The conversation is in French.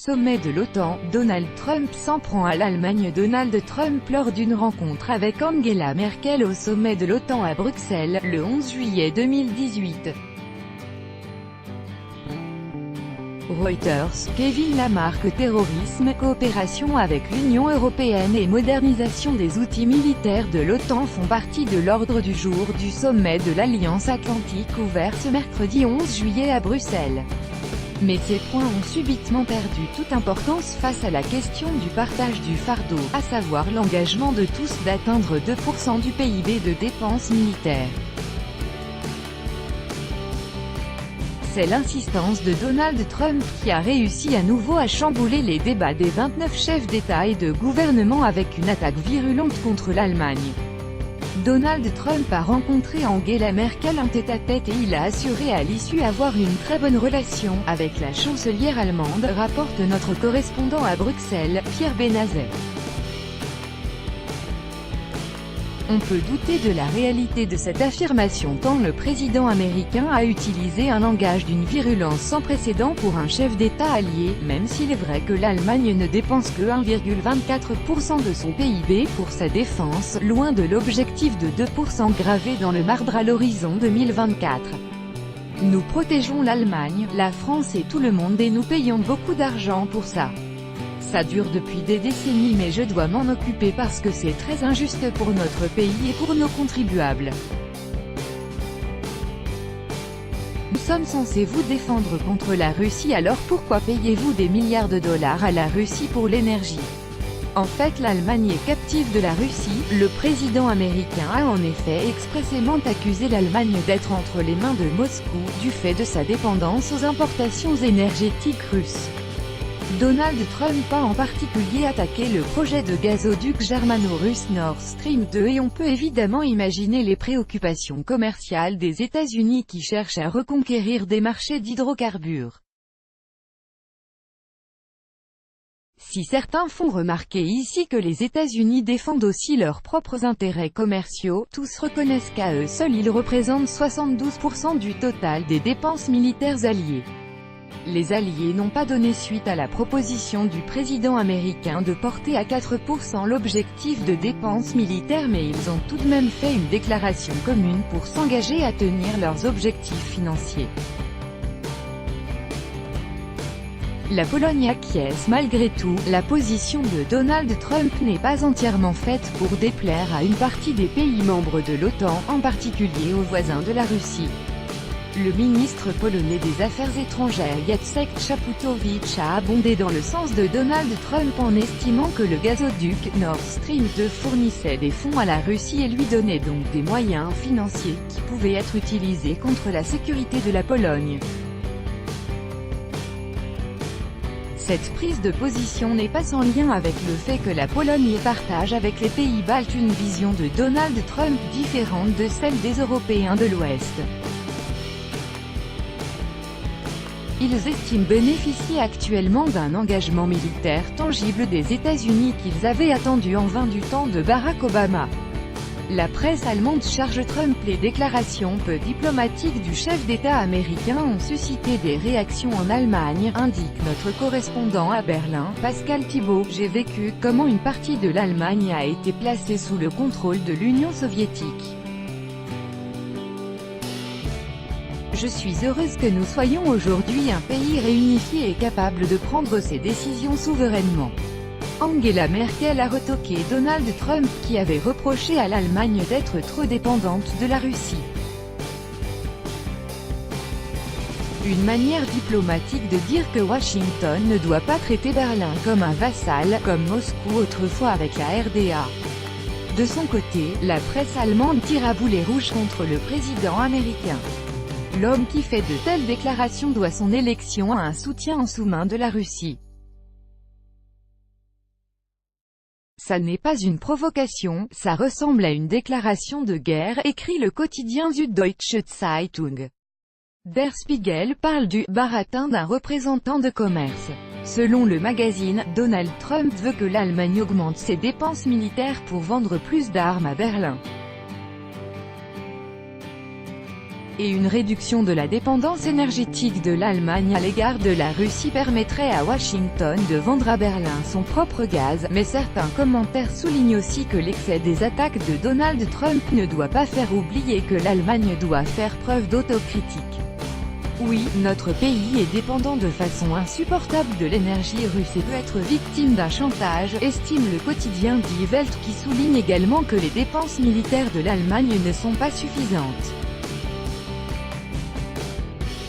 Sommet de l'OTAN, Donald Trump s'en prend à l'Allemagne. Donald Trump lors d'une rencontre avec Angela Merkel au sommet de l'OTAN à Bruxelles, le 11 juillet 2018. Reuters, Kevin Lamarck. Terrorisme, coopération avec l'Union européenne et modernisation des outils militaires de l'OTAN font partie de l'ordre du jour du sommet de l'Alliance Atlantique ouvert ce mercredi 11 juillet à Bruxelles. Mais ces points ont subitement perdu toute importance face à la question du partage du fardeau, à savoir l'engagement de tous d'atteindre 2% du PIB de dépenses militaires. C'est l'insistance de Donald Trump qui a réussi à nouveau à chambouler les débats des 29 chefs d'État et de gouvernement avec une attaque virulente contre l'Allemagne. Donald Trump a rencontré Angela Merkel en tête-à-tête et il a assuré à l'issue avoir une très bonne relation avec la chancelière allemande, rapporte notre correspondant à Bruxelles, Pierre Benazet. On peut douter de la réalité de cette affirmation tant le président américain a utilisé un langage d'une virulence sans précédent pour un chef d'État allié, même s'il est vrai que l'Allemagne ne dépense que 1,24% de son PIB pour sa défense, loin de l'objectif de 2% gravé dans le marbre à l'horizon 2024. Nous protégeons l'Allemagne, la France et tout le monde et nous payons beaucoup d'argent pour ça. Ça dure depuis des décennies mais je dois m'en occuper parce que c'est très injuste pour notre pays et pour nos contribuables. Nous sommes censés vous défendre contre la Russie, alors pourquoi payez-vous des milliards de dollars à la Russie pour l'énergie? En fait l'Allemagne est captive de la Russie. Le président américain a en effet expressément accusé l'Allemagne d'être entre les mains de Moscou, du fait de sa dépendance aux importations énergétiques russes. Donald Trump a en particulier attaqué le projet de gazoduc germano-russe Nord Stream 2 et on peut évidemment imaginer les préoccupations commerciales des États-Unis qui cherchent à reconquérir des marchés d'hydrocarbures. Si certains font remarquer ici que les États-Unis défendent aussi leurs propres intérêts commerciaux, tous reconnaissent qu'à eux seuls ils représentent 72% du total des dépenses militaires alliées. Les Alliés n'ont pas donné suite à la proposition du président américain de porter à 4% l'objectif de dépenses militaires, mais ils ont tout de même fait une déclaration commune pour s'engager à tenir leurs objectifs financiers. La Pologne acquiesce malgré tout. La position de Donald Trump n'est pas entièrement faite pour déplaire à une partie des pays membres de l'OTAN, en particulier aux voisins de la Russie. Le ministre polonais des Affaires étrangères Jacek Czaputowicz a abondé dans le sens de Donald Trump en estimant que le gazoduc Nord Stream 2 fournissait des fonds à la Russie et lui donnait donc des moyens financiers qui pouvaient être utilisés contre la sécurité de la Pologne. Cette prise de position n'est pas sans lien avec le fait que la Pologne partage avec les pays baltes une vision de Donald Trump différente de celle des Européens de l'Ouest. Ils estiment bénéficier actuellement d'un engagement militaire tangible des États-Unis qu'ils avaient attendu en vain du temps de Barack Obama. La presse allemande charge Trump. Les déclarations peu diplomatiques du chef d'État américain ont suscité des réactions en Allemagne, indique notre correspondant à Berlin, Pascal Thibault. J'ai vécu comment une partie de l'Allemagne a été placée sous le contrôle de l'Union soviétique. Je suis heureuse que nous soyons aujourd'hui un pays réunifié et capable de prendre ses décisions souverainement. Angela Merkel a retoqué Donald Trump qui avait reproché à l'Allemagne d'être trop dépendante de la Russie. Une manière diplomatique de dire que Washington ne doit pas traiter Berlin comme un vassal, comme Moscou autrefois avec la RDA. De son côté, la presse allemande tire à boulet rouge contre le président américain. L'homme qui fait de telles déclarations doit son élection à un soutien en sous-main de la Russie. Ça n'est pas une provocation, ça ressemble à une déclaration de guerre, écrit le quotidien Süddeutsche Zeitung. Der Spiegel parle du « baratin d'un représentant de commerce ». Selon le magazine, Donald Trump veut que l'Allemagne augmente ses dépenses militaires pour vendre plus d'armes à Berlin. et une réduction de la dépendance énergétique de l'Allemagne à l'égard de la Russie permettrait à Washington de vendre à Berlin son propre gaz, mais certains commentaires soulignent aussi que l'excès des attaques de Donald Trump ne doit pas faire oublier que l'Allemagne doit faire preuve d'autocritique. Oui, notre pays est dépendant de façon insupportable de l'énergie russe et peut être victime d'un chantage, estime le quotidien Die Welt, qui souligne également que les dépenses militaires de l'Allemagne ne sont pas suffisantes.